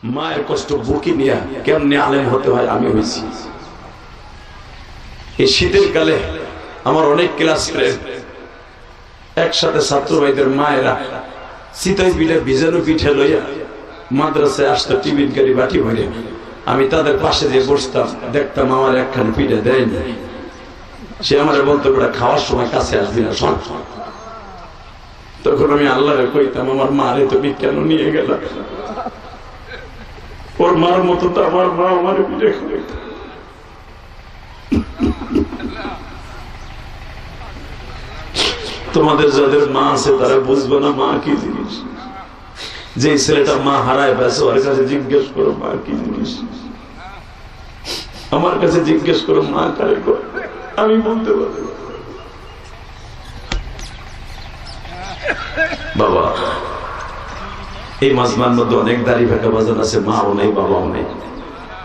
মায়ের কষ্ট বুকে নিয়ে কেমনে আলেম হতে হয় আমি হয়েছি। এই শীতের কালে আমার অনেক ক্লাস ফ্রেন্ড একসাথে ছাত্র ভাইদের মায়েরা চিতই পিঠে ভিজানো পিঠে লইয়া মাদ্রাসায় আসতো টিফিন গাড়ি বাটি ভরে। আমি তাদের পাশে যে বসতাম, দেখতাম আমার একখানে পিঠে দেয়নি। সে আমার বলতো ওটা খাওয়ার সময় কাছে আসবি না শোন। তখন আমি আল্লাহরে কইতাম, আমার মারে তুমি কেন নিয়ে গেল? ওর মার মতো তো আমার মা আমার পিঠে খাবে। তোমাদের যাদের মা আছে তারা বুঝবে না মা কি জিনিস। যে ছেলেটা মা হারায় পেয়েছে ওর কাছে জিজ্ঞেস করো মা কি জিনিস। আমার কাছে জিজ্ঞেস করো মা কারে করে, আমি বলতে পারি। বাবা, এই মাজমার মধ্যে অনেক দাড়ি ফাঁকা বাজান আছে, মাও নেই বাবাও নেই।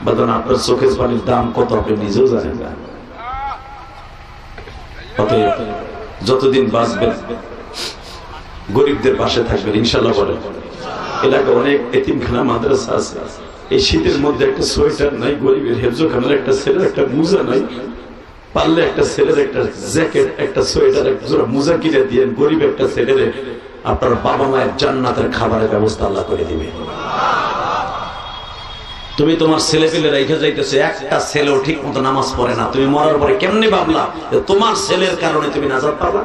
বাজান আপনার চোখের পানির দাম কত আপনি নিজেও জানেন না। অতএব যতদিন বাঁচবেন গরিবদের পাশে থাকবেন ইনশাল্লাহ। বলেন এলাকায় অনেক এতিমখানা মাদ্রাসা আছে, এই শীতের মধ্যে একটা সোয়েটার নাই, গরিবের হেফজোখানার একটা ছেলের একটা মুজা নাই, পারলে একটা ছেলের একটা জ্যাকেট একটা সোয়েটার একটা জোড়া মুজা কিনে দিয়ে গরিব একটা ছেলের আপনার বাবা মায়ের জান্নাতের খাবারের ব্যবস্থা আল্লাহ করে দিবে। তুমি তোমার ছেলে পেলে রেখে যাইতেছো, একটা ছেলেও ঠিক মতো নামাজ পড়ে না, তুমি মরার পরে কেমনে ভাবলা তোমার ছেলের কারণে তুমি নাজাত পাবা?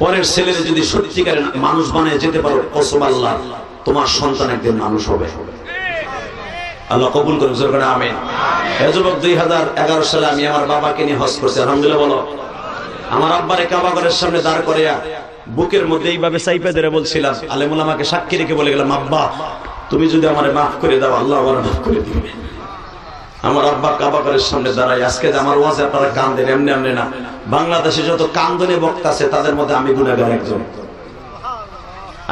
পরের ছেলের যদি সত্যিকারের মানুষ বানিয়ে যেতে পারো, কসম আল্লাহ তোমার সন্তান একদিন মানুষ হবে। আল্লাহ কবুল করুন, আমিন। হে যুবক, 2011 সালে আমি আমার বাবাকে নিয়ে হজ করছি, আলহামদুলিল্লাহ বলো। আমার আব্বারে কাবা ঘরের সামনে দাঁড় করিয়া বুকের মধ্যে এইভাবে চাইপা ধরে বলছিলাম, আলেমুল আমাকে সাক্ষী রেখে বলে গেলাম, আব্বা তুমি যদি আমারে মাফ করে দাও আল্লাহ আমার মাফ করে দিবে। আমার আব্বা কাবা ঘরের সামনে দাঁড়াই। আজকে আমার ওয়াজে আপনারা কান্দেন, এমনি এমনি না। বাংলাদেশে যত কান্দনে বক্তা আছে তাদের মধ্যে আমি গুনাহগার একজন।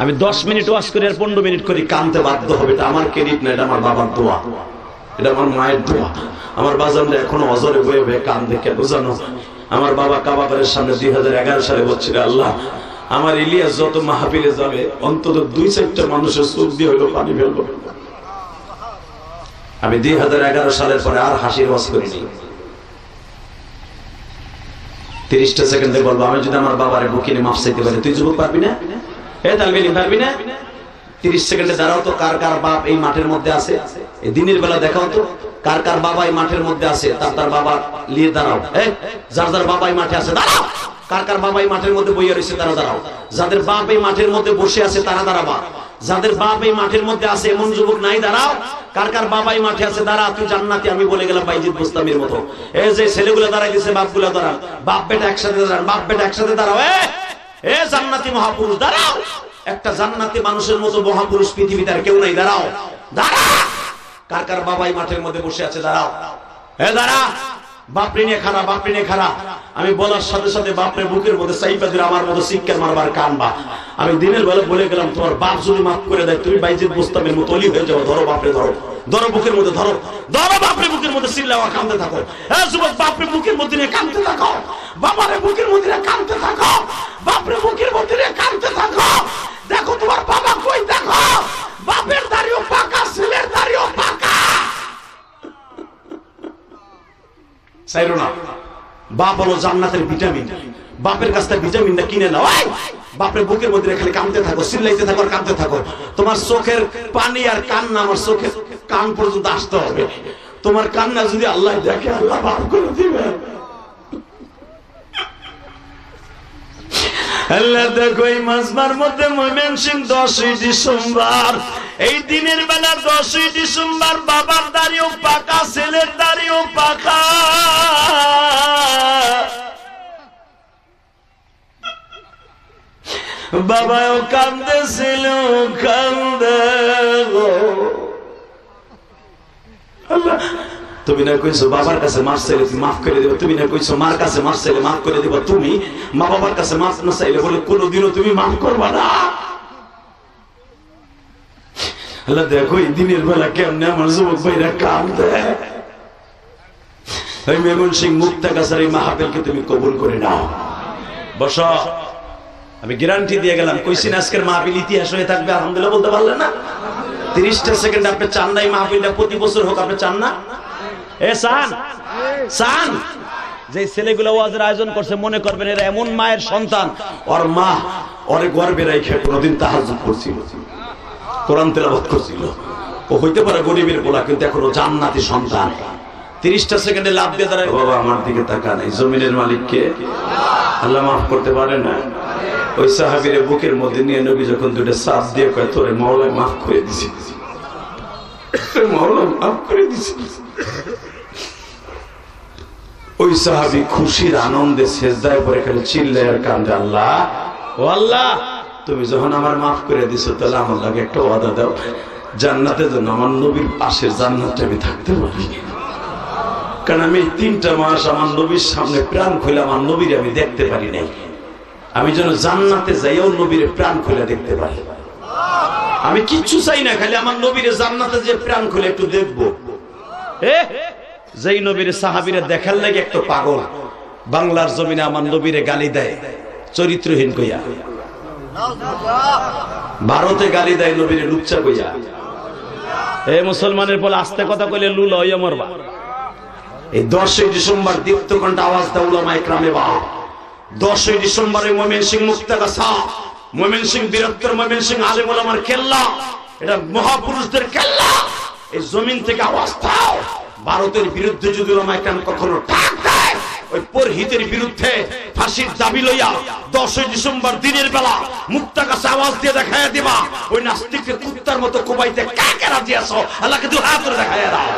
আমি 10 মিনিট ওয়াজ করি আর 15 মিনিট করি, কানতে বাধ্য হবে। এটা আমার ক্রেডিট না, এটা আমার বাবার দোয়া, এটা আমার মায়ের দোয়া। আমার বাজানরা এখনো অজরে বয়ে বয়ে কান্দে কেন জানো? আমার বাবা কাবা ঘরের সামনে 2011 সালে বলছিল, আল্লাহ আমার ইলিয়াস যত মাহফিলে যাবে অন্তত 2-4টা মানুষের চোখ দিয়ে হইলো পানি ফেলবো। আমি 2011 সালের পরে আর হাসির ওয়াজ করিনি। 30টা সেকেন্ডে বলবো, আমি যদি আমার বাবারে বুকিনে মাফ চাইতে পারি, তুই যুবক পারবি না? পারবি না? 30 সেকেন্ডে দাঁড়াও তো, কার কার বাপ এই মাঠের মধ্যে আছে? এই দিনের বেলা দেখাও তো কার কার বাবা এই মাঠের মধ্যে আছে, তার বাবা নিয়ে দাঁড়াও। যার যার বাবা এই মাঠে আছে দাঁড়াও। কার কার বাবা এই মাঠের মধ্যে বইয়া রয়েছে তারা দাঁড়াও। যাদের বাপ এই মাঠের মধ্যে বসে আছে তারা দাঁড়াবা। যাদের বাপ এই মাঠের মধ্যে আছে এমন যুবক নাই দাঁড়াও। কার কার বাবা এই মাঠে আছে দাঁড়া, তুই জান্নাতি। আমি বলে গেলাম বাইজিদ বুস্তামির মতো, এই যে ছেলেগুলো দাঁড়াই দিছে বাপগুলো দাঁড়ান, বাপ বেটা একসাথে দাঁড়ান, বাপ বেটা একসাথে দাঁড়াও। এ জান্নাতি মহাপুরুষ দাঁড়াও। একটা জান্নাতি মানুষের মতো মহাপুরুষ পৃথিবীতে আর কেউ নাই, দাঁড়াও দাঁড়া। কার কার বাবা এই মাঠের মধ্যে বসে আছে দাঁড়াও। দাঁড়া, বাপরে নিয়ে খারাপ, বাপরে নিয়ে খারাপ। আমি বলার সাথে সাথে বাপরে বুকের মধ্যে চাইপা দিলে আমার মতো শিক্ষার মারবার কানবা। আমি দিনের বেলা বলে গেলাম, তোমার বাপ যদি মাফ করে দেয় তুমি বাইজিদ বুস্তামের মতো অলি হয়ে যাও। ধরো বাপরে, ধরো ধরো বুকের মধ্যে, ধরো ধরো বাপরে বুকের মধ্যে চিল্লাওয়া কাঁদতে থাকো। যুবক বাপরে বুকের মধ্যে নিয়ে কাঁদতে থাকো, বাবারে বুকের মধ্যে নিয়ে কাঁদতে থাকো, বাপরে বুকের মধ্যে নিয়ে কাঁদতে থাকো। দেখো তোমার বাবা কই, দেখো বাপের দাড়িও পাকা, ছেলের দাড়িও পাকা। চাইরো না। বাপ হলো জান্নাতের ভিটামিন, বাপের কাছ থেকে ভিটামিনটা কিনে নাও। বাপের বুকের মধ্যে খালি কাঁদতে থাকো, চিল্লাইতে থাকো আর কাঁদতে থাকো। তোমার চোখের পানি আর কান্না আমার চোখের কান পর্যন্ত আসতে হবে। তোমার কান্না যদি আল্লাহ দেখে আল্লাহ মাফ করে দিবে। আল্লাহ দেখো এই মাজমার মধ্যে ময়মনসিংহ 10ই ডিসেম্বর, এই দিনের বেলা 10ই ডিসেম্বর বাবার দাড়িও পাকা, ছেলের দাড়িও পাকা। বাবাও কান্দে, ছেলেও কান্দে। আল্লাহ তুমি না কইছো বাবার কাছে মাফ চাইলে মাফ করে দেবো, তুমি না কইছো মার কাছে মাফ চাইলে মাফ করে দেবো, তুমি মা বাবার কাছে মাফ না চাইলে বলে কোনোদিনও তুমি মাফ করবা না। আল্লাহ দেখো এই দিনের বেলা কেমনে আমার যুবক ভাইরা কান্দে। এই ময়মনসিংহ মুক্তাগাছার এই মাহফিলকে তুমি কবুল করে নাও। বসো, আমি গ্যারান্টি দিয়ে গেলাম, কইছি না আজকের মাহফিল ইতিহাস হয়ে থাকবে। আলহামদুলিল্লাহ বলতে পারলেন না? 30টা সেকেন্ড আপনি চান না এই মাহফিলটা প্রতি বছর হোক? আপনি চান না? চান যে ছেলেগুলো ওয়াজের আয়োজন করছে মনে করবেন এরা এমন মায়ের সন্তান, ওর মা ওরে গর্বে রেখে কোনদিন তাহাজ্জুদ করছিল, কোরআন তেলাওয়াত করছিল। ও হইতে পারে গরিবের পোলা, কিন্তু এখনো জান্নাতি সন্তান। 30টা সেকেন্ডে লাভ দিয়ে দাঁড়ায়, বাবা আমার দিকে তাকান, এই জমিনের মালিক কে? আল্লাহ মাফ করতে পারে না? ওই সাহাবীর বুকের মধ্যে নিয়ে নবী যখন দুটো সাপ দিয়ে কয় তোরে মাওলা মাফ করে দিছি, মাওলা মাফ করে দিছি, ওই সাহাবী খুশির আনন্দে সেজদায় পড়ে খালি চিল্লায় আর কান্দে, আল্লাহ ও আল্লাহ, তুমি যখন আমার মাফ করে দিছো তাহলে আমার লাগে একটা ওয়াদা দাও, জান্নাতে যেন আমার নবীর পাশের জান্নাতে আমি থাকতে পারি। কারণ আমি 3টা মাস আমার নবীর সামনে প্রাণ খুলে আমার নবীর আমি দেখতে পারি নাই, আমি যেন জান্নাতে যাইও নবীর প্রাণ খুলে দেখতে পারি। আমি কিচ্ছু চাই না, খালি আমার নবীর জান্নাতে যে প্রাণ খুলে একটু দেখবো। যেই নবীর সাহাবীরা দেখার লাগে একটু পাগল, বাংলার জমিনে আমার নবীরে গালি দেয় চরিত্রহীন কইয়া, ভারতে গালি দেয় নবীরে লুচ্চা কইয়া। এই মুসলমানের বলে আস্তে কথা কইলে লুল হইয়া মরবা। এই 10ই ডিসেম্বর দীপ্তকণ্ঠ আওয়াজ দাও উলামায়ে কেরামে বা, 10ই ডিসেম্বরে ময়মনসিংহ মুক্তাগাছা, ময়মনসিংহ বীরত্বের ময়মনসিংহ আলেম ওলামার কেল্লা, এটা মহাপুরুষদের কেল্লা। এই জমিন থেকে আওয়াজ দাও, ভারতের বিরুদ্ধে যদি উলামায়ে কেরাম কখনো ডাক দেয়, ওই পরহিতের বিরুদ্ধে ফাঁসির দাবি লইয়া 10ই ডিসেম্বর দিনের বেলা মুক্তাগাছা আওয়াজ দিয়ে দেখাইয়া দিবা, ওই নাস্তিককে কুত্তার মতো কোবাইতে কাকে রাজি আছো? আল্লাহকে দুই হাত ধরে দেখাইয়া দাও।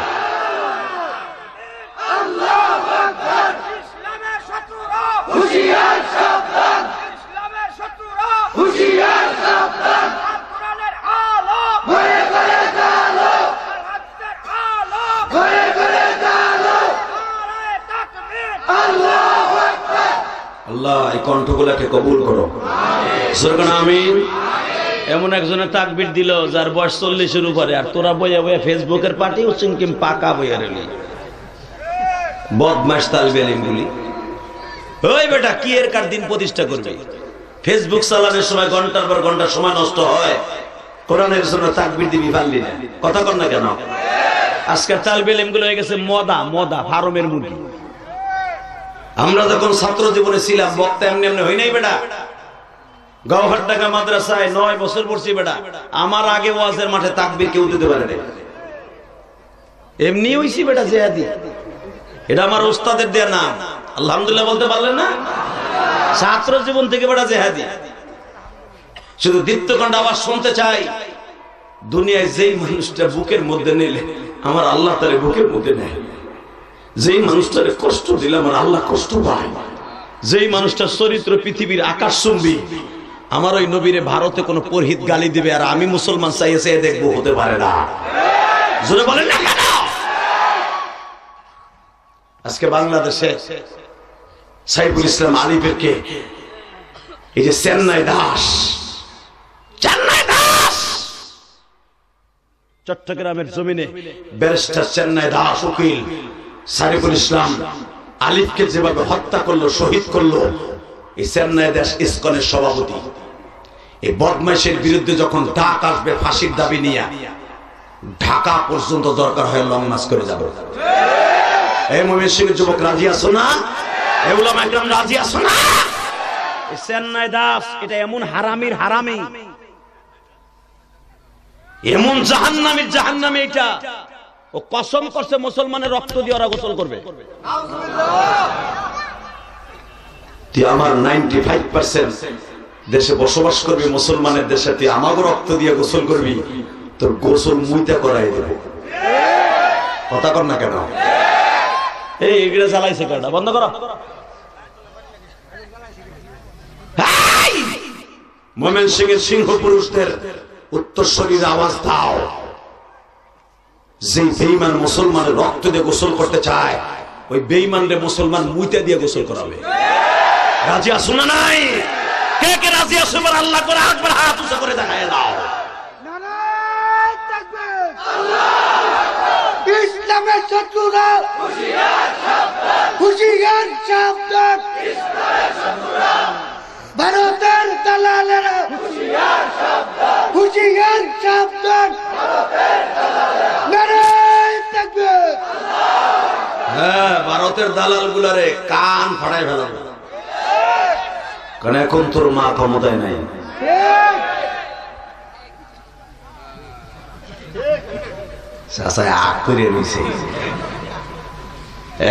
আল্লাহু আকবার। ইসলামের শত্রুরা হুঁশিয়ার সাবধান, ইসলামের শত্রুরা হুঁশিয়ার সাবধান। কোরআনের আলো ঘরে ঘরে জ্বালো, হাদিসের আলো ঘরে ঘরে জ্বালো। নারে তাকবীর, আল্লাহু আকবার। আল্লাহ এই কণ্ঠগুলোকে কবুল করো, আমিন আমিন। এমন একজনের তাকবীর দিল যার বয়স 40-এর উপরে, আর তোরা বইয়া বইয়া ফেসবুকের পার্টি উচিনকিম পাকা বইয়া রইলি, বদমাশ তালবে এলিমগুলি। ওই বেটা কি এর কার দিন প্রতিষ্ঠা করবে? ফেসবুক চালানোর সময় ঘন্টার পর ঘন্টা সময় নষ্ট হয়, কোরআনের জন্য তাকবীর দিবি পারলি না, কথা কর না কেন? আজকের তালবে এলিমগুলো হয়ে গেছে মদা ফার্মের মুরগি। আমরা যখন ছাত্র জীবনে ছিলাম বক্তা এমনি এমনি হই নাই বেটা। গওহরডাঙ্গা মাদ্রাসায় 9 বছর পড়ছি বেটা, আমার আগে ওয়াজের মাঠে তাকবীর কেউ দিতে পারে না, এমনি হইছি বেটা জিহাদি। এটা আমার উস্তাদের দেয়া নাম, আলহামদুলিল্লাহ বলতে পারলেন না? ছাত্র জীবন থেকে বেটা জিহাদি। শুধু দীপ্তকণ্ঠ আওয়াজ শুনতে চাই, দুনিয়ায় যেই মানুষটা বুকের মধ্যে নিলে আমার আল্লাহ তারে বুকের মধ্যে নেয়, যেই মানুষটারে কষ্ট দিলে আমার আল্লাহ কষ্ট পায়, যেই মানুষটার চরিত্র পৃথিবীর আকাশচুম্বী, আমার ওই নবীরে ভারতে কোনো পরহিত গালি দিবে আর আমি মুসলমান চাইছে দেখবো, হতে পারে না। জোরে বলেন না কেন? আজকে বাংলাদেশে সাইফুল ইসলাম আলিফেরকে এই যে চেন্নাই দাস চট্টগ্রামের জমিনে ব্যারিস্টার চেন্নাই দাস উকিল সাইফুল ইসলাম আলিফকে যেভাবে হত্যা করলো, শহীদ করলো, এই চেন্নাই দাস ইসকনের সভাপতি, এই বদমাইশের বিরুদ্ধে যখন ডাক আসবে ফাঁসির দাবি নিয়ে, ঢাকা পর্যন্ত দরকার হয় লং মার্চ করে যাবো। এই ময়মনসিংহের যুবক রাজি আছো না? এই উলামায়ে কেরাম রাজি আছো না? এই চেন্নাই দাস এটা এমন হারামির হারামি, এমন জাহান্নামী, এটা ও কসম করছে মুসলমানের রক্ত দিয়ে ওরা গোসল করবে। তুই আমার 95% দেশে বসবাস করবি মুসলমানের দেশে, তুই আমাকে রক্ত দিয়ে গোসল করবি, তোর গোসল মুইতা করাই দেবে। কথা কর না কেন? এই এগুলো জ্বালাইছে কাটা বন্ধ করো। ময়মনসিংহের সিংহ পুরুষদের উত্তরসূরির আওয়াজ দাও, যে বেঈমান মুসলমানের রক্ত দিয়ে গোসল করতে চায়, ওই বেঈমানরে মুসলমান মুইতা দিয়ে গোসল করাবে। রাজি আছো না নাই? কে কে রাজি আছো? আল্লাহ করে একবার হাত উঁচু করে দেখায় দাও। নারে তাকবীর, আল্লাহু আকবার। ইসলামের শত্রুরা হুঁশিয়ার সাবধান, হুঁশিয়ার সাবধান। ইসলামের শত্রুরা ভারতের দালালেরা হুঁশিয়ার সাবধান, হুঁশিয়ার সাবধান, নারায়ে তাকবীর। হ্যাঁ, ভারতের দালাল গুলারে কান ফাড়াই ফেলাবে, কারণ এখন তোর মা ক্ষমতায় নাই।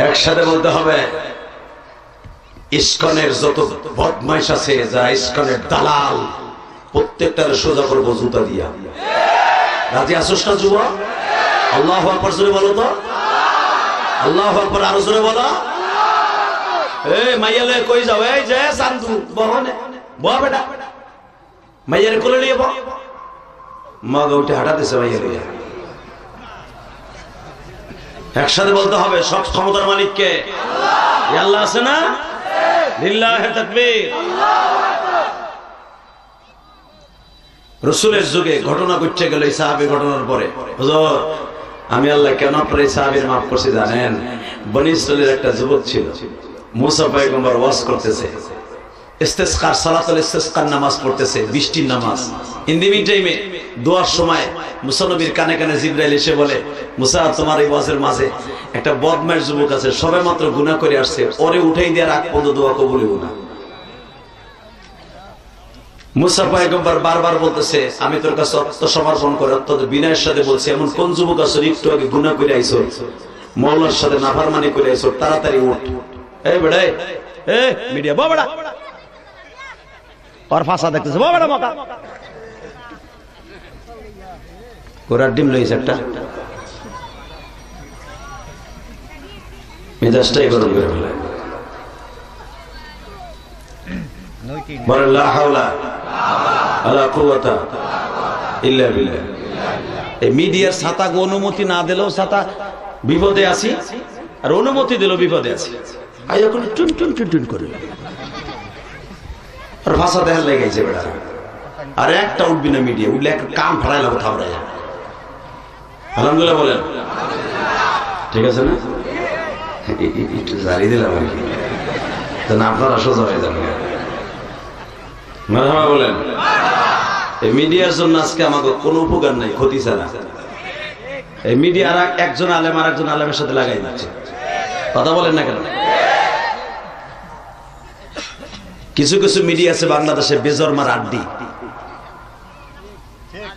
একসাথে বলতে হবে, ইস্কনের যত বদমাইশ আছে, যারা ইস্কনের দালাল, প্রত্যেকটার সোজা করবো জুতা দিয়া। রাজি আসোস না যুব? আল্লাহু আকবার জোরে বলো তো, আল্লাহু আকবার আরো জোরে বলো। এই মাইয়ালে কই যাও? এই যে সান্দু বহনে বহ বেটা, মাইয়ার কোলে নিয়ে বহ। মা উঠে হাঁটাতেছে মাইয়ালে। একসাথে বলতে হবে, সব ক্ষমতার মালিক কে? আল্লাহ আছে না? লিল্লাহি তাকবীর। রাসূলের যুগে ঘটনা ঘটে গেল, এই সাহাবী ঘটনার পরে, হুজুর আমি আল্লাহ কেন আপনার এই সাহাবীর মাফ করছি জানেন? বনী ইসরাইলের একটা যুবক ছিল, মুসা পয়গম্বর ওয়াজ করতেছে, ইস্তিসকার সালাতুল ইস্তিসকার নামাজ পড়তেছে, বৃষ্টির নামাজ। ইন দি মিন টাইমে দোয়ার সময় মুসা নবীর কানে কানে জিবরাইল এসে বলে, মুসা তোমার এই ওয়াজের মাঝে একটা বদমাইশ যুবক আছে, সবে মাত্র গুনাহ করে আসছে, ওরে উঠাই দেওয়ার আগ পর্যন্ত দোয়া কবুল হইব না। মুসা পয়গম্বর বারবার বলতেছে, আমি তোর কাছে আত্মসমর্পণ করে অত্যন্ত বিনয়ের সাথে বলছি, এমন কোন যুবক আছে একটু আগে গুনাহ করে আইছো, মওলার সাথে নাফরমানি করে আইছো, তাড়াতাড়ি উঠ। এই বেড়া, এই মিডিয়া বড় বড় আর ফাঁসা দেখতেছে, বড় বড় মকা কোরার ডিম লইছে একটা, মেজাজটাই গরম করে ফেলে। বলে লা হাওলা ওয়ালা কুওয়াতা ইল্লা বিল্লাহ। এই মিডিয়ার ছাতা অনুমতি না দিলেও ছাতা বিপদে আছি, আর অনুমতি দিলেও বিপদে আছি। আই এখন টুন টুন টুন টুন করে আর ভাষা দেখার লেগেছে বেটা। আর একটা উঠবি না মিডিয়া, উঠলে একটা কান ফাড়াই লাগবে থামড়াই। আলহামদুলিল্লাহ বলেন, ঠিক আছে না? একটু জারি দিলাম আর কি, আপনারা সোজা হয়ে যাবেন। মারহাবা বলেন। এই মিডিয়ার জন্য আজকে আমাকে কোনো উপকার নাই, ক্ষতি ছাড়া। এই মিডিয়া একজন আলেম আর একজন আলেমের সাথে লাগাই দিচ্ছে, কথা বলেন না কেন? কিছু কিছু মিডিয়া আছে বাংলাদেশে বেজন্মার আড্ডি,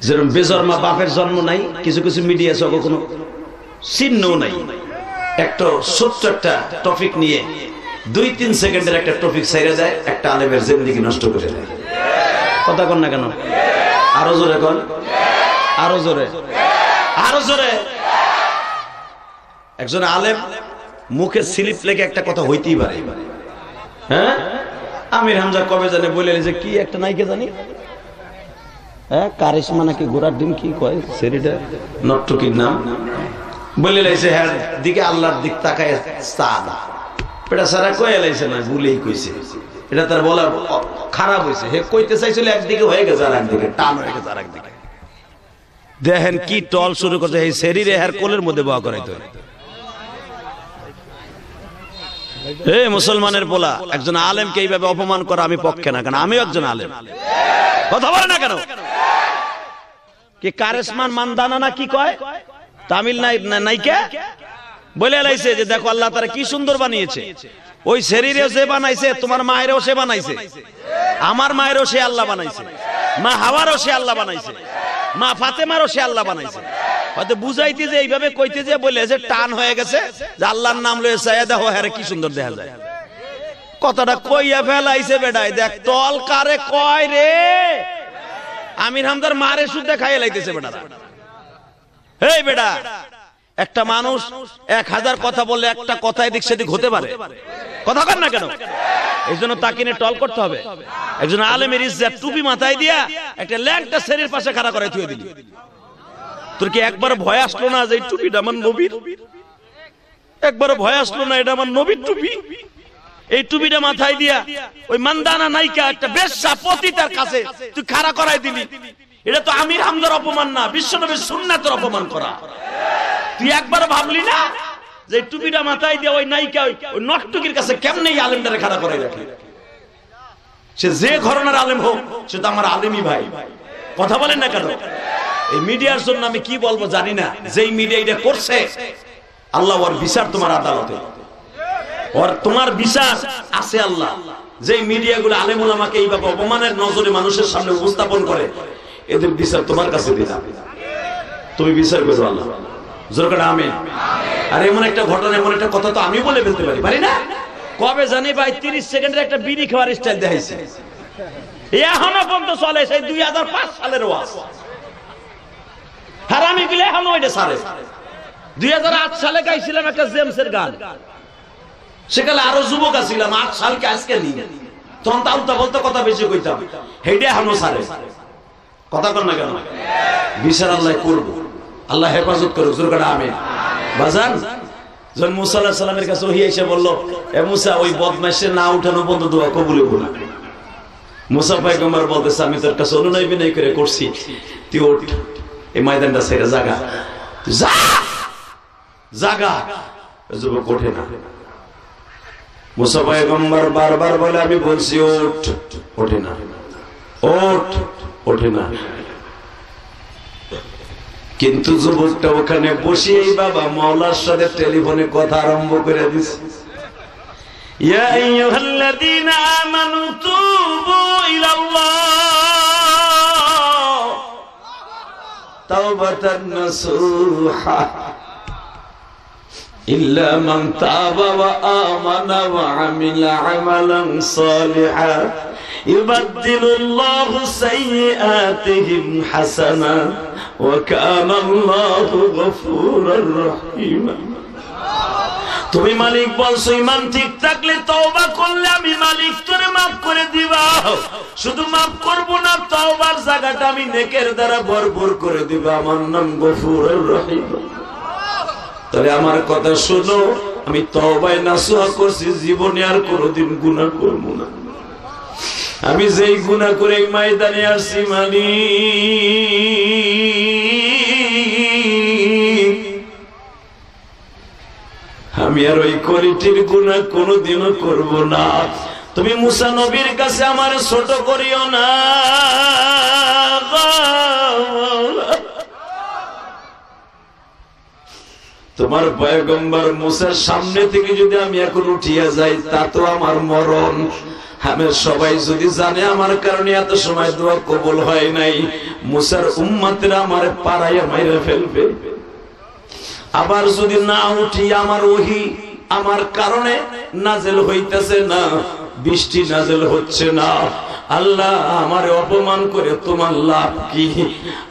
যেরকম বেজন্মা বাপের জন্ম নাই, কিছু কিছু মিডিয়া আছে কোনো চিহ্নও নাই। একটা ছোট্ট একটা টপিক নিয়ে 2-3 সেকেন্ডের একটা টপিক ছাইড়া যায়, একটা আলেমের জিন্দেগি নষ্ট করে দেয়। কথা কন না কেন? আরো জোরে কন, আরো জোরে, আরো জোরে। একজন আলেম মুখে স্লিপ লেগে একটা কথা হইতেই পারে। হ্যাঁ, আমির হামজা কবে জানে বলে যে কি একটা নাইকে জানি, হ্যাঁ কারিশমা নাকি ঘোড়ার ডিম কি কয় সেরিটা নট্টকির নাম বলে লাইছে, হ্যাঁ দিকে আল্লাহর দিক তাকায় সাদা পেটা সারা কয়ে লাইছে না, ভুলেই কইছে। এটা তার বলা খারাপ হয়েছে, হে কইতে চাইছিল একদিকে হয়ে গেছে আর একদিকে টান হয়ে গেছে আর একদিকে। দেখেন কি টল শুরু করছে, এই শরীরে হ্যার কোলের মধ্যে বয়া করাইতে। এই মুসলমানের পোলা একজন আলেমকে এইভাবে অপমান করা আমি পক্ষে না, কারণ আমিও একজন আলেম। কথা বলে না কেন? কি কারিশমান মানদানা না কি কয় তামিল নাইকে বলে লাইছে যে দেখো আল্লাহ তারা কি সুন্দর বানিয়েছে। ওই শরীরেও যে বানাইছে, তোমার মায়েরও সে বানাইছে, আমার মায়েরও সে আল্লাহ বানাইছে, মা হাওয়ারও সে আল্লাহ বানাইছে, মা ফাতেমারও সে আল্লাহ বানাইছে। হয়তো বুঝাইতে যে এইভাবে কইতে যে বলে যে টান হয়ে গেছে যে আল্লাহর নাম লয়ে চাইয়া দেখো হ্যাঁ কি সুন্দর দেখা যায়। কথাটা কইয়া ফেলাইছে বেটাই, দেখ তল কারে কয় রে। আমির হামদার মারে সুদ্ধা খাইয়া লাইতেছে বেটারা। এই বেটা, একটা মানুষ 1000 কথা বললে একটা কথা এদিক সেদিক হতে পারে, কথা কর না কেন? এই জন্য তাকে নিয়ে টল করতে হবে। একজন আলেমের ইজ্জত টুপি মাথায় দিয়া একটা ল্যাংটা শরীর পাশে খাড়া করে থুয়ে দিলি। তোর কি একবার ভয় আসলো না যে এই টুপিটা আমার নবীর? একবার ভয় আসলো না এটা আমার নবীর টুপি? এই টুপিটা মাথায় দিয়া ওই মান্দানা নাইকা একটা বেশ্যা পতিতার কাছে তুই খাড়া করাই দিলি। এটা তো আমির হামদার অপমান না, বিশ্বনবীর সুন্নাতের অপমান করা। তুই একবার ভাবলি না যে টুপিটা মাথায় দিয়ে ওই নায়িকা ওই নটটুকির কাছে কেমনে আলেমটারে খাড়া করাই রাখি? সে যে ঘরানার আলেম হোক, সে তো আমার আলেমই ভাই। কথা বলেন না কেন? এই মিডিয়ার জন্য আমি কি বলবো জানি না, যেই মিডিয়া এটা করছে, আল্লাহ ওর বিচার তোমার আদালতে, ওর তোমার বিচার আছে আল্লাহ। যেই মিডিয়াগুলো আলেম ওলামাকে এইভাবে অপমানের নজরে মানুষের সামনে উপস্থাপন করে, এদের বিচার তোমার কাছে দিলাম, তুমি বিচার করো আল্লাহ। জোরকার আমিন। আর এমন একটা ঘটনা, এমন একটা কথা তো আমি বলে ফেলতে পারি না? কবে জানি ভাই 30 সেকেন্ডের একটা বিড়ি খাওয়ার স্টাইল দেখাইছে, এখনো পর্যন্ত চলে, সেই 2005 সালের ওয়াজ। হারামি গুলো এখনো ওইটা সারে। 2008 সালে গাইছিলাম একটা জেমসের গান, সেকালে আরো যুবক ছিলাম, 8 সালকে আজকে নি, তখন তা উল্টা বলতে কথা বেশি কইতাম, হেইটা এখনো সারে। কথা কর না কেন? বিচার আল্লাহ করব, আল্লাহ হেফাজত করুক। জোরকার আমিন। বাজান যখন মুসা আলাইহিস সালামের কাছে ওহী এসে বলল, এ মুসা, ওই বদমাইশের না উঠানো বন্ধ দোয়া কবুল হবে না। মুসা পয়গম্বর বলতেছে, আমি তোর কাছে অনুনয় বিনয় করে করছি, তুই ওঠ, এই ময়দানটা ছেড়ে জাগা, যা জাগা। যুবক ওঠে না। মুসা পয়গম্বর বারবার বলে, আমি বলছি ওঠ, ওঠে না, ওঠ, ওঠে না। কিন্তু যুবকটা ওখানে বসেই বাবা মাওলার সাথে টেলিফোনে কথা আরম্ভ করে দিছে। ইয়া আইয়ুহাল্লাযীনা আমানু তুবু ইলাল্লাহ তাওবাতান নাসুহা ইল্লা মান তাবা ওয়া আমানা ওয়া আমিলা আমালান সালিহা ইউবাদদিলুল্লাহু সাইয়্যাতিহিম হাসানা ওয়া কানা আল্লাহু গফুরুর রহিম। তুমি মালিক বলছো, ঈমান ঠিক থাকলে তওবা করলে আমি মালিক তোরে maaf করে দিবা। শুধু maaf করব না, তওবার জায়গাটা আমি নেকের দ্বারা ভরপুর করে দিব। আমার নাম গফুরুর রহিম। তাহলে আমার কথা শোনো, আমি তওবায়ে নাসুহা করছি, জীবনে আর কোনোদিন গুনাহ করব না। আমি যেই গুনাহ করে এই ময়দানে আসছি মালিক, আমি আর ওই কোয়ালিটির গুনাহ কোনোদিনও করব না। তুমি মুসা নবীর কাছে আমার ছোট করিও না। তোমার পয়গম্বর মুসার সামনে থেকে যদি আমি এখন উঠিয়া যাই, তা তো আমার মরণ। আমি সবাই যদি জানে আমার কারণে এত সময় দোয়া কবুল হয় নাই, মুসার উম্মতেরা আমার পাড়াইয়া মাইরে ফেলবে। আবার যদি না উঠি, আমার ওহী আমার কারণে নাজেল হইতেছে না, বৃষ্টি নাজেল হচ্ছে না, আল্লাহ আমারে অপমান করে তোমার লাভ কি?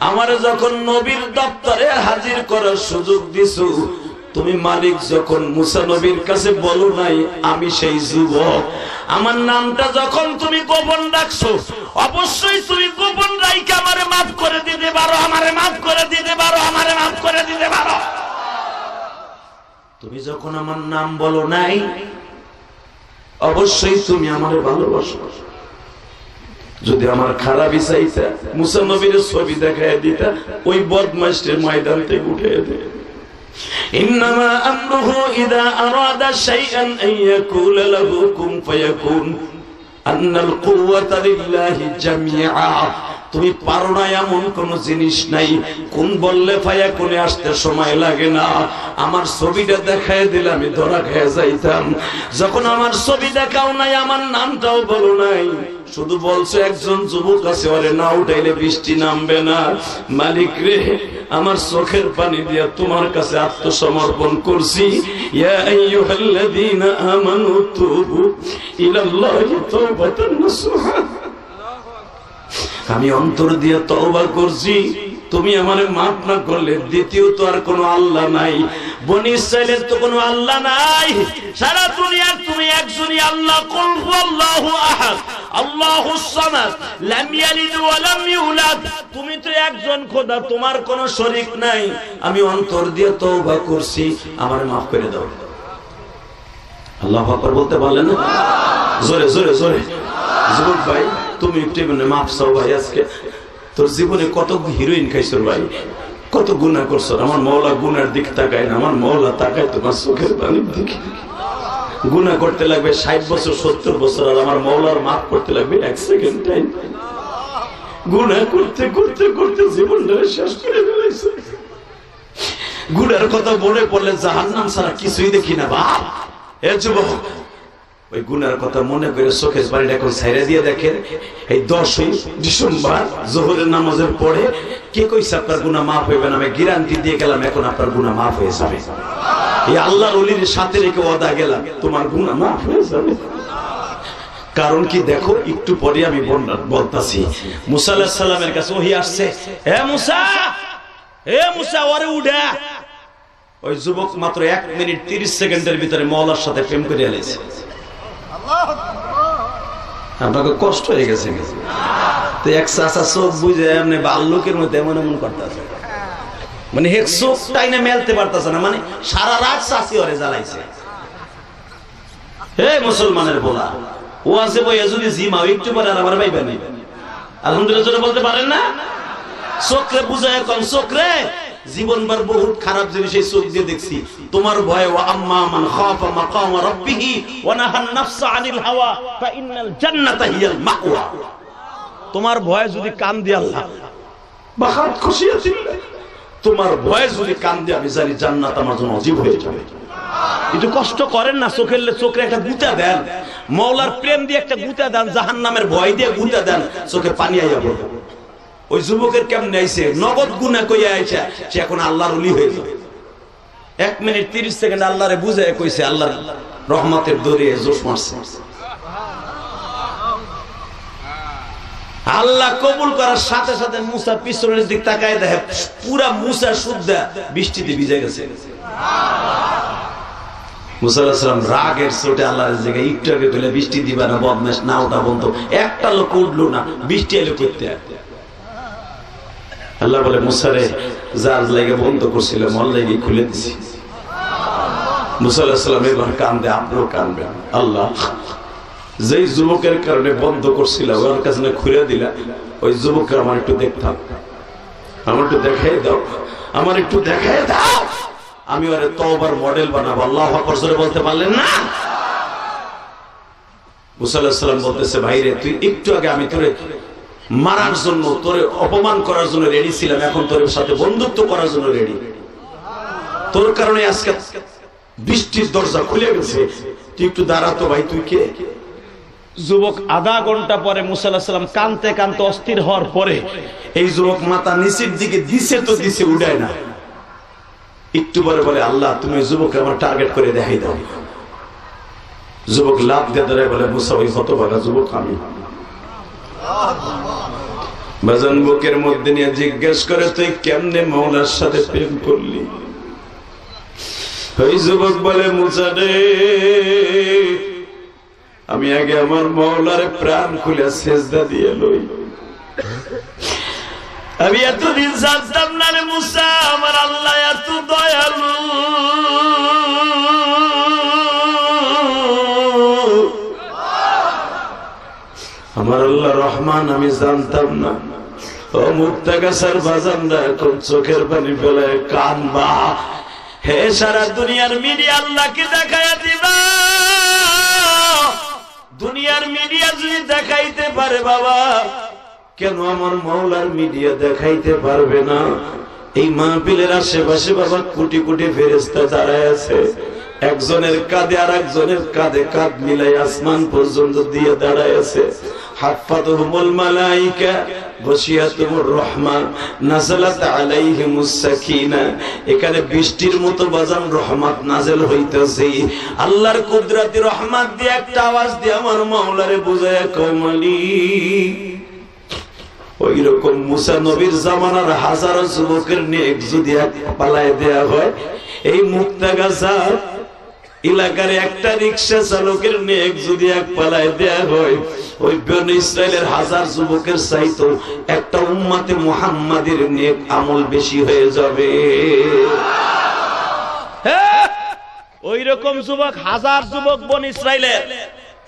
আমারে যখন নবীর দপ্তরে হাজির করার সুযোগ দিছো, তুমি মালিক যখন মুসা নবীর কাছে বলো নাই আমি সেই যুবক, আমার নামটা যখন তুমি গোপন রাখছো, অবশ্যই তুমি গোপন রাইকে আমারে মাফ করে দিতে পারো, আমারে মাফ করে দিতে পারো, আমারে মাফ করে দিতে পারো। তুমি যখন আমার নাম বলো নাই, অবশ্যই তুমি আমারে ভালোবাসো। যদি আমার খারাপ চাইতা, মুসা নবীর ছবি দেখায় দিতা, ওই বদমাইশের ময়দান থেকে উঠে দে। ইন্নামা আমরুহু ইযা আরাদা শাইআন আন ইয়াকুলা লাহু কুন ফায়াকুন আন্নাল কুওয়াতা লিল্লাহি জামিআ। তুমি পারো না এমন কোন জিনিস নাই, কোন বললে ফায়াকুনে আসতে সময় লাগে না। আমার ছবিটা দেখায় দিলে আমি ধরা খেয়ে যাইতাম। যখন আমার ছবি দেখাও নাই, আমার নামটাও বলো নাই, শুধু বলছো একজন যুবক আছে, ওরে না উঠাইলে বৃষ্টি নামবে না। মালিক রে, আমার চোখের পানি দিয়া তোমার কাছে আত্মসমর্পণ করছি। ইয়া আইয়ুহাল্লাযীনা আমানু তুবু ইলাল্লাহি তাওবাতান নাসুহা। আমি অন্তর দিয়ে তওবা করছি, তুমি আমারে মাফ না করলে দ্বিতীয়ত আর কোনো আল্লাহ নাই। বনি ইসরাইলের তো কোনো আল্লাহ নাই, সারা দুনিয়ার তুমি একজনই আল্লাহ। কুল হুয়াল্লাহু আহাদ আল্লাহুস সামাদ লাম ইয়ালিদ ওয়া লাম ইউলাদ। তুমি তো একজন খোদা, তোমার কোনো শরীক নাই। আমি অন্তর দিয়ে তওবা করছি, আমারে মাফ করে দাও। আল্লাহু আকবার বলতে পারলেন না? জোরে জোরে জোরে। যুবক ভাই, তুমি একটু মাফ চাও ভাই। আজকে তোর জীবনে কত হিরোইন খাইছো ভাই, কত গুনাহ করছো। আমার মওলা গুনার দিক তাকায় না, আমার মওলা তাকায় তোমার চোখের পানির দিকে। গুনাহ করতে লাগবে 60 বছর 70 বছর, আর আমার মওলার মাফ করতে লাগবে 1 সেকেন্ড টাইম। গুনাহ করতে করতে করতে জীবনটা শেষ করে ফেলেছে। গুনার কথা মনে পড়লে জাহান্নাম ছাড়া কিছুই দেখি না বাপ। এ যুবক, ওই গুনার কথা মনে করে চোখের পানিটা এখন ছাইরা দিয়ে দেখেন, এই 10ই ডিসেম্বর জোহরের নামাজের পরে কে কইছে আপনার গুনাহ মাফ হইবে না? আমি গ্যারান্টি দিয়ে গেলাম এখন আপনার গুনাহ মাফ হয়ে যাবে। এই আল্লাহর ওলির সাথে রেখে ওয়াদা গেলাম তোমার গুনাহ মাফ হয়ে যাবে। কারণ কি দেখো, একটু পরে আমি বলতাছি মুসা আলাইহিস সালামের কাছে ওহী আসছে, হে মুসা ওরে উঠা। ওই যুবক মাত্র 1 মিনিট 30 সেকেন্ডের ভিতরে মওলার সাথে প্রেম করে আলেছে। আপনাকে কষ্ট হয়ে গেছে তো এক চাচা চোখ বুঝে এমনি বাল্যকের মধ্যে এমন এমন করতেছে, মানে এক চোখ টাইনে মেলতে পারতেছে না, মানে সারা রাত চাষি ওরে জ্বালাইছে। হে মুসলমানের বলা, ও আছে বইয়া যদি জিমাও একটু পরে আর আমার ভাইবা নেই, আলহামদুলিল্লাহ বলতে পারেন না? চোখরে বুঝায় কোন চোখরে জীবনভর বহুত খারাপ জিনিস এই চোখ দিয়ে দেখছি। তোমার ভয়, ওয়া আম্মা মান খাফা মাকাম রাব্বিহি ওয়া নাহান নাফসা আনিল হাওয়া ফা ইন্নাল জান্নাতা হিয়াল মাওয়া। তোমার ভয় যদি কান দিয়ে আল্লাহ বাহাত খুশিয়াতিল্লাহ, তোমার ভয় যদি কান দিয়ে আমি জানি জান্নাত আমার জন্য অজীব হয়ে যাবে। একটু কষ্ট করেন না, চোখে একটা গুতা দেন, মওলার প্রেম দিয়ে একটা গুতা দেন, জাহান্নামের ভয় দিয়ে গুতা দেন, চোখে পানি আইয়া পড়বে। ওই যুবকের কেমনে আইছে, নগদ গুনাহ কইয়া আইছে, সে এখন আল্লাহর ওলি হয়ে যাবে। 1 মিনিট 30 সেকেন্ড আল্লাহরে বুঝায় কইছে, আল্লাহর রহমতের দরিয়ে জোশ মারছে। আল্লাহ কবুল করার সাথে সাথে মুসা পিছনের দিক তাকায় দেখে পুরা মুসা শুদ্ধা বৃষ্টিতে ভিজে গেছে। মুসা আলাইহিস সালাম রাগের চোটে আল্লাহর জায়গায় একটু আগে কইলে বৃষ্টি দিবা না, বদমাশ না, ওটা বন্ধ, একটা লোক উঠলো না, বৃষ্টি এলো করতে। আল্লাহ বলে, মুসারে জাহাজ লাগে বন্ধ করছিল, মল লাগে খুলে দিছি। মুসা আলাইহিস সালাম এবার কান্দে, আপনিও কানবেন। আল্লাহ, যেই যুবকের কারণে বন্ধ করছিল ওর কাছে না খুলে দিলা, ওই যুবককে আমার একটু দেখতাম, আমার একটু দেখাই দাও, আমার একটু দেখাই দাও, আমি ওরে তওবার মডেল বানাবো। আল্লাহু আকবার জোরে বলতে পারলেন না? মুসা আলাইহিস সালাম বলতেছে, ভাইরে তুই একটু আগে আমি তোরে মারার জন্য, তোরে অপমান করার জন্য রেডি ছিলাম, এখন তোর সাথে বন্ধুত্ব করার জন্য রেডি। তোর কারণে আজকে বৃষ্টির দরজা খুলে গেছে, তুই একটু দাঁড়াতো ভাই, তুই কে? যুবক আধা ঘন্টা পরে মুসা আলাইহিস সালাম কানতে কানতে অস্থির হওয়ার পরে এই যুবক মাথা নিচের দিকে দিছে তো দিছে, উড়ায় না। একটু পরে বলে, আল্লাহ তুমি যুবককে আমার টার্গেট করে দেখাই দাও। যুবক লাফ দিয়ে দাঁড়ায় বলে, মুসা ওই হতভাগা যুবক আমি। বাজান বুকের মধ্যে নিয়ে জিজ্ঞেস করে, তুই কেমনে মওলার সাথে প্রেম করলি? ওই যুবক বলে, মুসা রে, আমি আগে আমার মওলার প্রাণ খুলে সেজদা দিয়ে লই। আমি এতদিন জানতাম না রে মুসা, আমার আল্লাহ এত দয়ালু। আমার আল্লাহ রহমান, আমি জানতাম না। ও মুক্তাগাছার বাজানরা এখন চোখের পানি ফেলায় কানবা। হে সারা দুনিয়ার মিডিয়া আল্লাহকে দেখাইয়া দিবা। দুনিয়ার মিডিয়া যদি দেখাইতে পারে বাবা, কেন আমার মওলার মিডিয়া দেখাইতে পারবে না? এই মাহফিলের আশেপাশে বাবা কোটি কোটি ফেরেশতা দাঁড়ায় আছে, একজনের কাঁধে আর একজনের কাঁধে কাঁধ মিলাই আসমান পর্যন্ত দিয়ে দাঁড়ায় আছে। হাফাতুহুমুল মালাইকা ওয়াশিয়াতুর রহমান নাযালাত আলাইহিমুস সাকিনা। এখানে বৃষ্টির মতো বাজান রহমত নাযিল হইতেছে। আল্লাহর কুদরতি রহমত দিয়ে একটা আওয়াজ দিয়ে আমার মাওলারে বুঝায় কয়, মালিক। ওই রকম মুসা নবীর জামানার হাজারো যুবকের নেক যদি এক পালায় দেয়া হয়, এই মুক্তাগাছা এলাকার একটা রিক্সা চালকের নেক যদি এক পালায় দেয়া হয়, ওই বনি ইসরাইলের হাজার যুবকের চাইতো একটা উম্মতে মুহাম্মাদের নেক আমল বেশি হয়ে যাবে। ওই রকম যুবক, হাজার যুবক বনি ইসরাইলের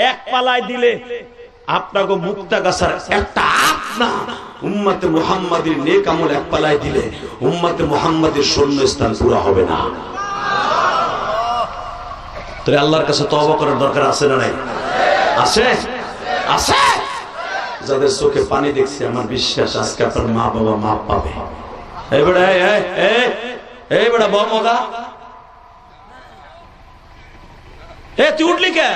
এক পালায় দিলে আপনাকে মুক্তাগাছার একটা আপনা উম্মতে মুহাম্মাদের নেক আমল এক পালায় দিলে উম্মতে মুহাম্মাদের শূন্য স্থান পুরো হবে না। তোরে আল্লাহর কাছে তওবা করার দরকার আছে না নাই? আছে আছে। যাদের চোখে পানি দেখছি আমার বিশ্বাস আজকে আপনার মা বাবা মাপ পাবে। এই বেড়া এই বেড়া বমগা তুই উঠলি কে?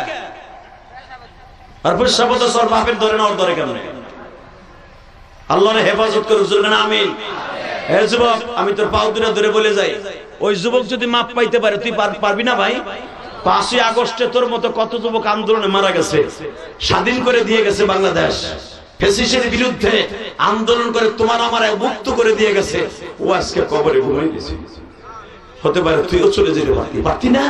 আর পয়সাবত সর বাপের ধরে না ওর ধরে কেমনে? আল্লাহরে হেফাজত করে হুজুর গান আমিন। হে যুবক, আমি তোর পাও দুটো ধরে বলে যাই, ওই যুবক যদি মাপ পাইতে পারে তুই পারবি না ভাই? 5ই আগস্টে তোর মতো কত যুবক আন্দোলনে মারা গেছে, স্বাধীন করে দিয়ে গেছে বাংলাদেশ, ফ্যাসিস্টের বিরুদ্ধে আন্দোলন করে তোমার আমার মুক্ত করে দিয়ে গেছে। ও আজকে কবরে ঘুমাই গেছে। হতে পারে তুইও চলে যেতে পারতি না?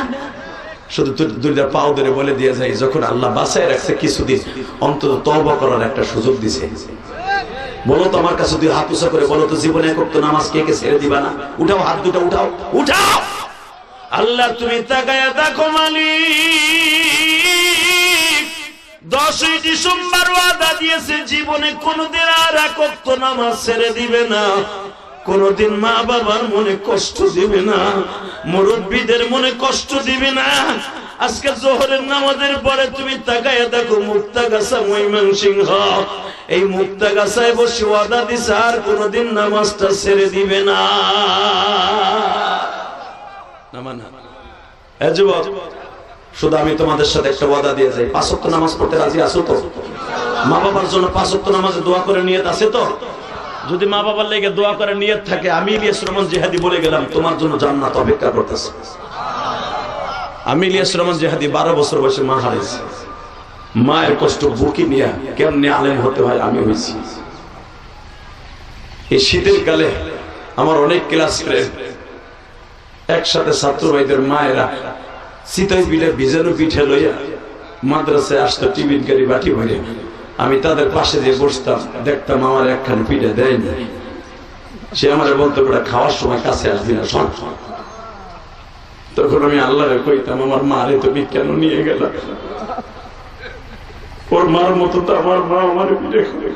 শুধু দুইটা পাও ধরে বলে দিয়ে যায়, যখন আল্লাহ বাঁচায় রাখছে কিছুদিন, অন্তত তওবা করার একটা সুযোগ দিছে। বলো তো আমার কাছে, তুই হাত উঁচা করে বলো তো, জীবনে এক ওয়াক্ত নামাজ কে কে ছেড়ে দিবা না? উঠাও হাত দুটো, উঠাও উঠাও। আল্লাহ তুমি তাকায়া দেখো মালিক, 10ই ডিসেম্বর ওয়াদা দিয়েছে জীবনে কোনদিন আর এক ওয়াক্ত নামাজ ছেড়ে দিবে না, কোনদিন মা বাবার মনে কষ্ট দিবে না, মুরব্বীদের মনে কষ্ট দিবে না। আজকে জোহরের নামাজের পরে তুমি তাকায়া দেখো মুক্তাগাছা ময়মনসিংহ, এই মুক্তাগাছায় বসে ওয়াদা দিছে আর কোনদিন নামাজটা ছেড়ে দিবে না। যুবক, শুধু আমি তোমাদের সাথে একটা ওয়াদা দিয়ে যাই, 5 ওয়াক্ত নামাজ পড়তে রাজি আছো তো? মা বাবার জন্য 5 ওয়াক্ত নামাজে দোয়া করে নিয়ত আছে তো? যদি মা বাবার লেগে দোয়া করে নিয়ত থাকে, আমি ইলিয়াস রহমান জিহাদি বলে গেলাম তোমার জন্য জান্নাত অপেক্ষা করতেছে। আমি ইলিয়াস রহমান জিহাদি 12 বছর বয়সে মা হারিয়েছি। মায়ের কষ্ট বুকে নিয়ে কেমনে আলেম হতে হয় আমি হয়েছি। এই শীতের কালে আমার অনেক ক্লাস ফ্রেন্ড একসাথে ছাত্র ভাইদের মায়েরা চিতই পিঠে ভিজানো পিঠে লইয়া মাদ্রাসায় আসতো টিফিন গাড়ি বাটি ভরে। আমি তাদের পাশে দিয়ে বসতাম, দেখতাম আমার একখানে পিঠে দেয়নি। সে আমার বলতো ওটা খাওয়ার সময় কাছে আসবি না শোন। তখন আমি আল্লাহরে কইতাম, আমার মারে তুমি কেন নিয়ে গেল? ওর মার মতো তো আমার মা আমার পিঠে খাবে।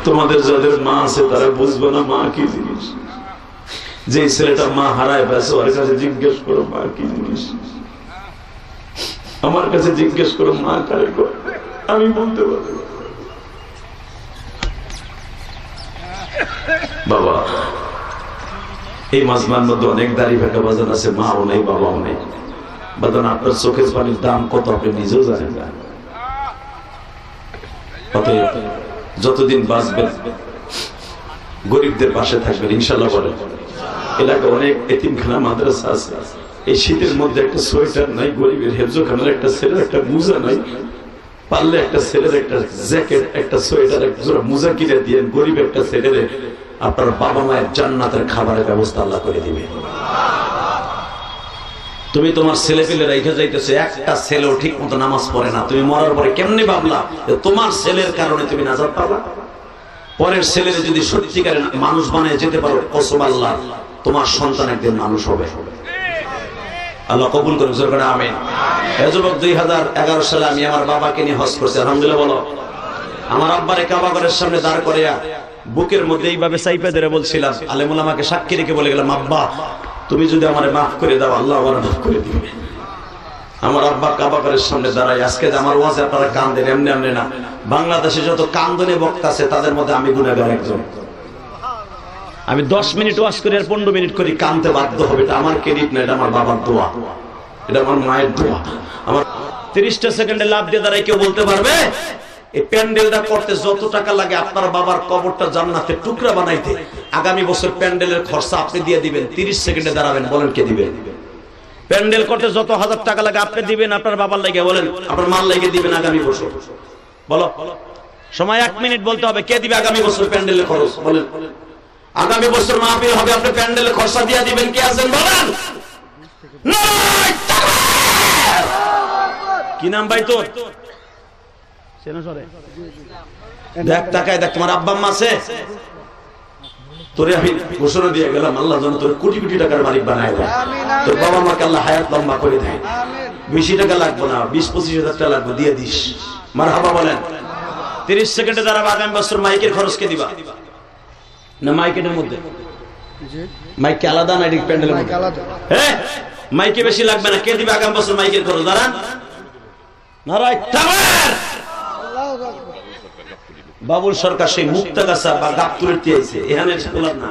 তোমাদের যাদের মা আছে তারা বুঝবে না মা কি জিনিস। যে ছেলেটা মা হারায় পেয়েছে ওর কাছে জিজ্ঞেস করো মা কি জিনিস। আমার কাছে জিজ্ঞেস করো মা কারে করে, আমি বলতে পারবো। বাবা, এই মাজমার মধ্যে অনেক দাড়ি ফাঁকা বাজান আছে, মাও নেই বাবাও নেই। বাজান, আপনার চোখের পানির দাম কত আপনি নিজেও জানেন না। অতএব যতদিন বাঁচবেন গরিবদের পাশে থাকবেন ইনশাল্লাহ। বলেন, এলাকায় অনেক এতিমখানা মাদ্রাসা আছে, এই শীতের মধ্যে একটা সোয়েটার নাই, গরিবের হেফজোখানার একটা ছেলের একটা মুজা নাই, পারলে একটা ছেলের একটা জ্যাকেট, একটা সোয়েটার, একটা জোড়া মুজা কিনে দিয়ে গরিব একটা ছেলের আপনার বাবা মায়ের জান্নাতের খাবারের ব্যবস্থা আল্লাহ করে দিবে। তুমি তোমার ছেলে পেলে রেখে যাইতেছো, একটা ছেলেও ঠিক মতো নামাজ পড়ে না, তুমি মরার পরে কেমনে ভাবলা তোমার ছেলের কারণে তুমি নাজাত পাবা? পরের ছেলের যদি সত্যিকারের মানুষ বানিয়ে যেতে পারো, কসম আল্লাহ, তোমার সন্তান একদিন মানুষ হবে। আল্লাহ কবুল করুন, আমিন। হে যুবক, 2011 সালে আমি আমার বাবাকে নিয়ে হজ করছি, আলহামদুলিল্লাহ বলো। আমার আব্বারে কাবা ঘরের সামনে দাঁড় করিয়া বুকের মধ্যে এইভাবে চাইপা ধরে বলছিলাম, আলেমুল আমাকে সাক্ষী রেখে বলে গেলাম, আব্বা তুমি যদি আমারে মাফ করে দাও আল্লাহ আমার মাফ করে দিবে। আমার আব্বা কাবা ঘরের সামনে দাঁড়াই। আজকে আমার ওয়াজে আপনারা কান্দেন, এমনি এমনি না। বাংলাদেশে যত কান্দনে বক্তা আছে তাদের মধ্যে আমি গুনাহগার একজন। আমি 10 মিনিট ওয়াজ করি আর 15 মিনিট করি, কানতে বাধ্য হবে। এটা আমার ক্রেডিট না, এটা আমার বাবার দোয়া, এটা আমার মায়ের দোয়া। আমার 30টা সেকেন্ডে লাভ দিয়ে দাঁড়াই কেউ বলতে পারবে এই প্যান্ডেলটা করতে যত টাকা লাগে আপনার বাবার কবরটা জান্নাতের টুকরা বানাইতে, আগামী বছর প্যান্ডেলের খরচা আপনি দিয়ে দিবেন। 30 সেকেন্ডে দাঁড়াবেন, বলেন কে দিবেন? প্যান্ডেল করতে যত হাজার টাকা লাগে আপনি দিবেন আপনার বাবার লাগে, বলেন আপনার মার লাগে দিবেন আগামী বছর। বলো, সময় 1 মিনিট বলতে হবে, কে দিবে আগামী বছর প্যান্ডেলের খরচ? বলেন, আগামী বছর মাহফিল হবে, আপনি প্যান্ডেলের খরচা দিয়ে দিবেন, কে আছেন বলেন? কি নাম ভাই তোর? দেখ, তাকায় দেখ, তোমার আব্বা আম্মা আছে? তোরে আমি ঘোষণা দিয়ে গেলাম, আল্লাহ যেন তোর কোটি কোটি টাকার মালিক বানায় দেয়। তোর বাবা মাকে আল্লাহ হায়াত লম্বা করে দেয়। বেশি টাকা লাগবে না, 20-25 হাজার টাকা লাগবে, দিয়ে দিস। মারহাবা বলেন। 30 সেকেন্ডে দাঁড়াবো, আগামী বছর মাইকের খরচ কে দিবা? না মাইকের মধ্যে মাইক আলাদা না এদিক প্যান্ডেলের মধ্যে হ্যাঁ মাইকে বেশি লাগবে না কে দিবে আগামী বছর মাইকের খরচ দাঁড়ান নারায় তাকবীর বাবুল সরকার সেই মুক্তাগাছা বা গাবতুলের দিয়েছে এখানে বলার না